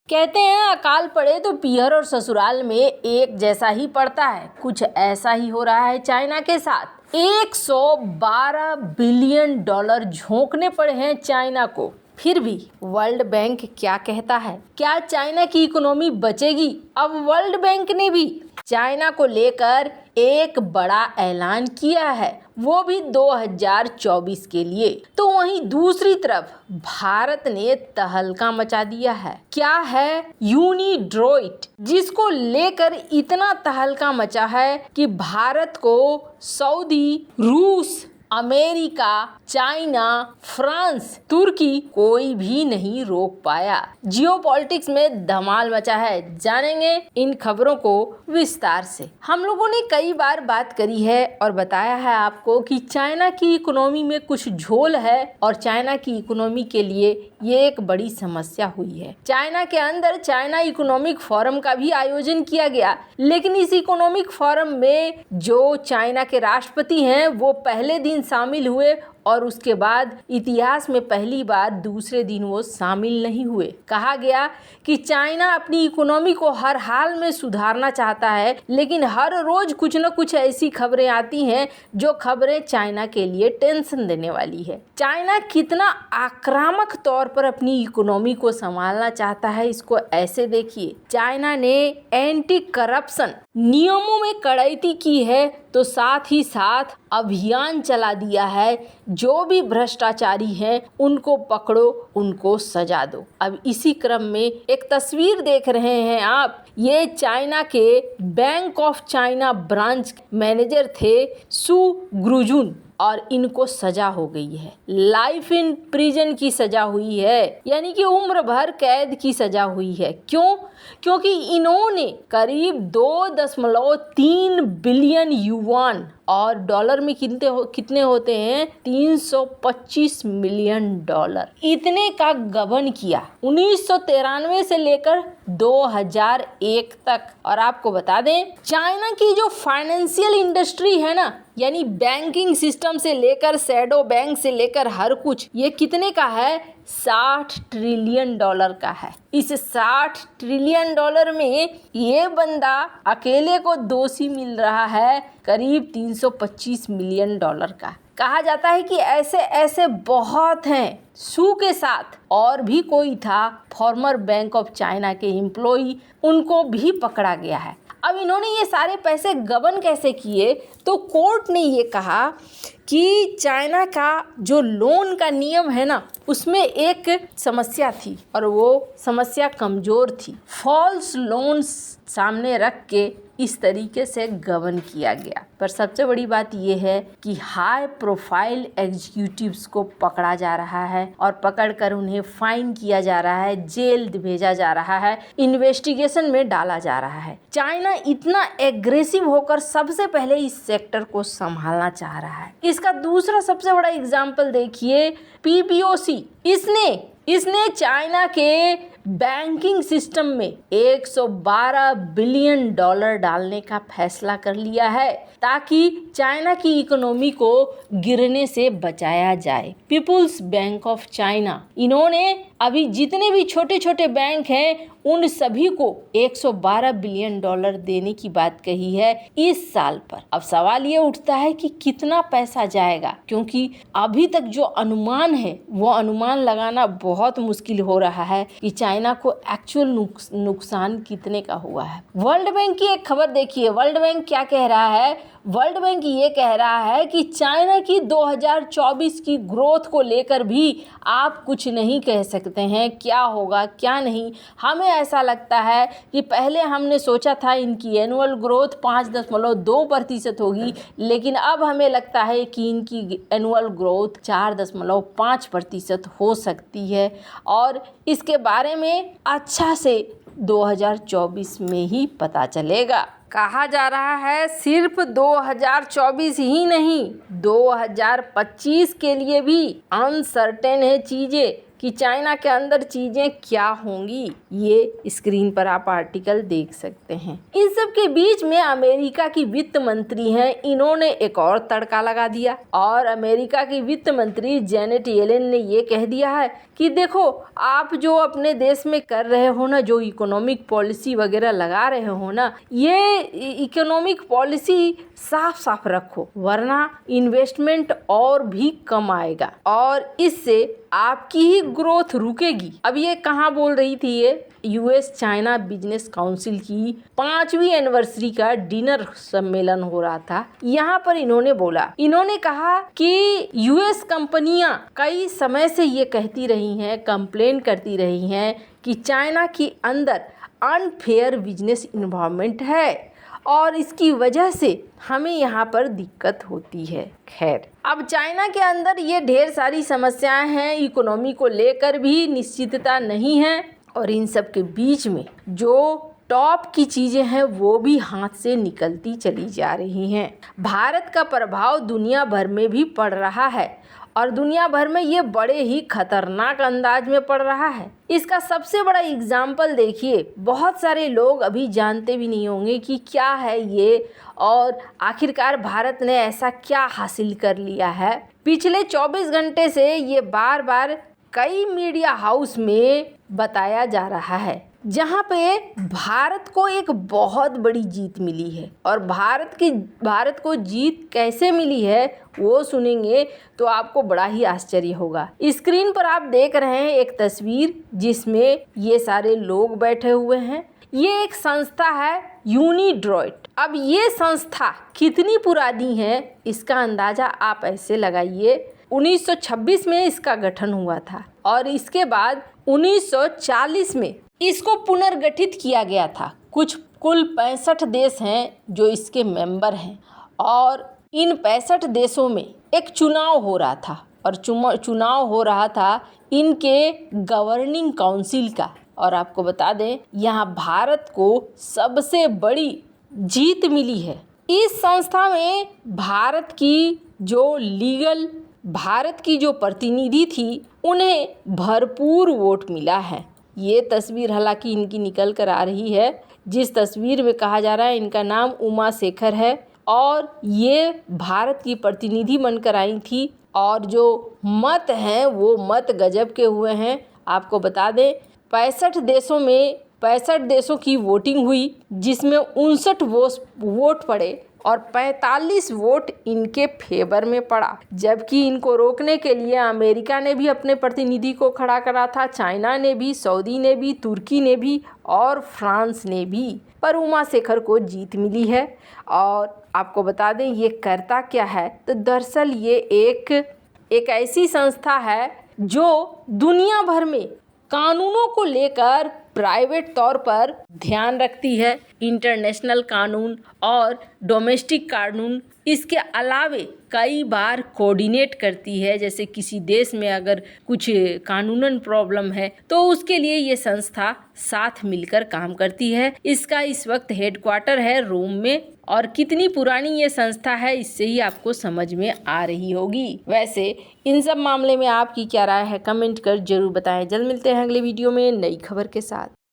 कहते हैं अकाल पड़े तो पीहर और ससुराल में एक जैसा ही पड़ता है। कुछ ऐसा ही हो रहा है चाइना के साथ। 112 बिलियन डॉलर झोंकने पड़े हैं चाइना को। फिर भी वर्ल्ड बैंक क्या कहता है? क्या चाइना की इकोनॉमी बचेगी? अब वर्ल्ड बैंक ने भी चाइना को लेकर एक बड़ा ऐलान किया है, वो भी 2024 के लिए। तो वहीं दूसरी तरफ भारत ने तहलका मचा दिया है। क्या है यूनिड्रोइट, जिसको लेकर इतना तहलका मचा है कि भारत को सऊदी, रूस, अमेरिका, चाइना, फ्रांस, तुर्की कोई भी नहीं रोक पाया। जियोपॉलिटिक्स में धमाल मचा है। जानेंगे इन खबरों को विस्तार से। हम लोगों ने कई बार बात करी है और बताया है आपको कि चाइना की इकोनॉमी में कुछ झोल है और चाइना की इकोनॉमी के लिए ये एक बड़ी समस्या हुई है। चाइना के अंदर चाइना इकोनॉमिक फोरम का भी आयोजन किया गया, लेकिन इस इकोनॉमिक फोरम में जो चाइना के राष्ट्रपति हैं वो पहले दिन शामिल हुए और उसके बाद इतिहास में पहली बार दूसरे दिन वो शामिल नहीं हुए। कहा गया कि चाइना अपनी इकोनॉमी को हर हाल में सुधारना चाहता है, लेकिन हर रोज कुछ न कुछ ऐसी खबरें आती हैं जो खबरें चाइना के लिए टेंशन देने वाली है। चाइना कितना आक्रामक तौर पर अपनी इकोनॉमी को संभालना चाहता है, इसको ऐसे देखिए। चाइना ने एंटी करप्शन नियमों में कड़ाई की है, तो साथ ही साथ अभियान चला दिया है। जो भी भ्रष्टाचारी हैं उनको पकड़ो, उनको सजा दो। अब इसी क्रम में एक तस्वीर देख रहे हैं आप, ये चाइना के bank of China branch manager थे सू ग्रुजुन और इनको सजा हो गई है। लाइफ इन प्रिजन की सजा हुई है, यानी कि उम्र भर कैद की सजा हुई है। क्यों? क्योंकि इन्होंने करीब 2.3 बिलियन युआन और डॉलर में कितने होते हैं 325 मिलियन डॉलर, इतने का गबन किया 1993 से लेकर 2001 तक। और आपको बता दें, चाइना की जो फाइनेंशियल इंडस्ट्री है ना, यानी बैंकिंग सिस्टम से लेकर शैडो बैंक से लेकर हर कुछ, ये कितने का है? 60 ट्रिलियन डॉलर का है। इस 60 ट्रिलियन डॉलर में ये बंदा अकेले को दोषी मिल रहा है करीब 325 मिलियन डॉलर का। कहा जाता है कि ऐसे ऐसे बहुत हैं। सू के साथ और भी कोई था, फॉर्मर बैंक ऑफ चाइना के एम्प्लॉई, उनको भी पकड़ा गया है। अब इन्होंने ये सारे पैसे गबन कैसे किए? तो कोर्ट ने ये कहा कि चाइना का जो लोन का नियम है ना, उसमें एक समस्या थी और वो समस्या कमज़ोर थी। फॉल्स लोन्स सामने रख के इस तरीके से गबन किया गया। पर सबसे बड़ी बात यह है कि हाई प्रोफाइल एग्जीक्यूटिव्स को पकड़ा जा रहा है और पकड़कर उन्हें फाइन किया जा रहा है, जेल भेजा जा रहा है, इन्वेस्टिगेशन में डाला जा रहा है। चाइना इतना एग्रेसिव होकर सबसे पहले इस सेक्टर को संभालना चाह रहा है। इसका दूसरा सबसे बड़ा एग्जाम्पल देखिए, PBOC। इसने चाइना के बैंकिंग सिस्टम में 112 बिलियन डॉलर डालने का फैसला कर लिया है ताकि चाइना की इकोनॉमी को गिरने से बचाया जाए। पीपुल्स बैंक ऑफ चाइना, इन्होंने अभी जितने भी छोटे छोटे बैंक हैं उन सभी को 112 बिलियन डॉलर देने की बात कही है इस साल पर। अब सवाल ये उठता है कि कितना पैसा जाएगा, क्योंकि अभी तक जो अनुमान है वो अनुमान लगाना बहुत मुश्किल हो रहा है कि चाइना को एक्चुअल नुकसान कितने का हुआ है। वर्ल्ड बैंक की एक खबर देखिए। वर्ल्ड बैंक क्या कह रहा है? वर्ल्ड बैंक ये कह रहा है कि चाइना की 2024 की ग्रोथ को लेकर भी आप कुछ नहीं कह सकते हैं, क्या होगा क्या नहीं। हमें ऐसा लगता है कि पहले हमने सोचा था इनकी एनुअल ग्रोथ 5.2% होगी, लेकिन अब हमें लगता है कि इनकी एनुअल ग्रोथ 4.5% हो सकती है और इसके बारे में अच्छा से 2024 में ही पता चलेगा। कहा जा रहा है सिर्फ 2024 ही नहीं, 2025 के लिए भी अनसर्टेन है चीज़ें। कि चाइना के अंदर चीज़ें क्या होंगी। ये स्क्रीन पर आप आर्टिकल देख सकते हैं। इन सब के बीच में अमेरिका की वित्त मंत्री हैं, इन्होंने एक और तड़का लगा दिया और अमेरिका की वित्त मंत्री जेनेट येलेन ने ये कह दिया है कि देखो, आप जो अपने देश में कर रहे हो ना, जो इकोनॉमिक पॉलिसी वगैरह लगा रहे हो ना, ये इकोनॉमिक पॉलिसी साफ साफ रखो, वरना इन्वेस्टमेंट और भी कम आएगा और इससे आपकी ही ग्रोथ रुकेगी। अब ये कहाँ बोल रही थी? ये यूएस चाइना बिजनेस काउंसिल की 5वीं एनिवर्सरी का डिनर सम्मेलन हो रहा था। यहाँ पर इन्होंने कहा कि यूएस कंपनियां कई समय से ये कहती रही हैं, कंप्लेन करती रही हैं कि चाइना के अंदर अनफेयर बिजनेस इन्वायरमेंट है और इसकी वजह से हमें यहाँ पर दिक्कत होती है। खैर, अब चाइना के अंदर ये ढेर सारी समस्याएं हैं, इकोनॉमी को लेकर भी निश्चितता नहीं है और इन सब के बीच में जो टॉप की चीज़ें हैं वो भी हाथ से निकलती चली जा रही हैं। भारत का प्रभाव दुनिया भर में भी पड़ रहा है और दुनिया भर में ये बड़े ही खतरनाक अंदाज में पड़ रहा है। इसका सबसे बड़ा एग्जाम्पल देखिए, बहुत सारे लोग अभी जानते भी नहीं होंगे कि क्या है ये और आखिरकार भारत ने ऐसा क्या हासिल कर लिया है। पिछले 24 घंटे से ये बार बार कई मीडिया हाउस में बताया जा रहा है, जहाँ पे भारत को एक बहुत बड़ी जीत मिली है और भारत को जीत कैसे मिली है वो सुनेंगे तो आपको बड़ा ही आश्चर्य होगा। स्क्रीन पर आप देख रहे हैं एक तस्वीर जिसमें ये सारे लोग बैठे हुए हैं। ये एक संस्था है यूनिड्रॉइट। अब ये संस्था कितनी पुरानी है इसका अंदाजा आप ऐसे लगाइए। 1926 में इसका गठन हुआ था और इसके बाद 1940 में इसको पुनर्गठित किया गया था। कुल 65 देश हैं जो इसके मेंबर हैं और इन 65 देशों में एक चुनाव हो रहा था और चुनाव हो रहा था इनके गवर्निंग काउंसिल का। और आपको बता दें, यहाँ भारत को सबसे बड़ी जीत मिली है। इस संस्था में भारत की जो प्रतिनिधि थी उन्हें भरपूर वोट मिला है। ये तस्वीर हालांकि इनकी निकल कर आ रही है, जिस तस्वीर में कहा जा रहा है इनका नाम उमा शेखर है और ये भारत की प्रतिनिधि बनकर आई थी और जो मत हैं वो मत गजब के हुए हैं। आपको बता दें 65 देशों की वोटिंग हुई जिसमें 59 वोट पड़े और 45 वोट इनके फेवर में पड़ा, जबकि इनको रोकने के लिए अमेरिका ने भी अपने प्रतिनिधि को खड़ा करा था, चाइना ने भी, सऊदी ने भी, तुर्की ने भी और फ्रांस ने भी। पर उमा शेखर को जीत मिली है। और आपको बता दें ये करता क्या है, तो दरअसल ये एक ऐसी संस्था है जो दुनिया भर में कानूनों को लेकर प्राइवेट तौर पर ध्यान रखती है, इंटरनेशनल कानून और डोमेस्टिक कानून। इसके अलावे कई बार कोऑर्डिनेट करती है, जैसे किसी देश में अगर कुछ कानूनन प्रॉब्लम है तो उसके लिए ये संस्था साथ मिलकर काम करती है। इसका इस वक्त हेडक्वार्टर है रोम में और कितनी पुरानी ये संस्था है इससे ही आपको समझ में आ रही होगी। वैसे इन सब मामले में आपकी क्या राय है कमेंट कर जरूर बताएं। जल्द मिलते हैं अगले वीडियो में नई खबर के साथ।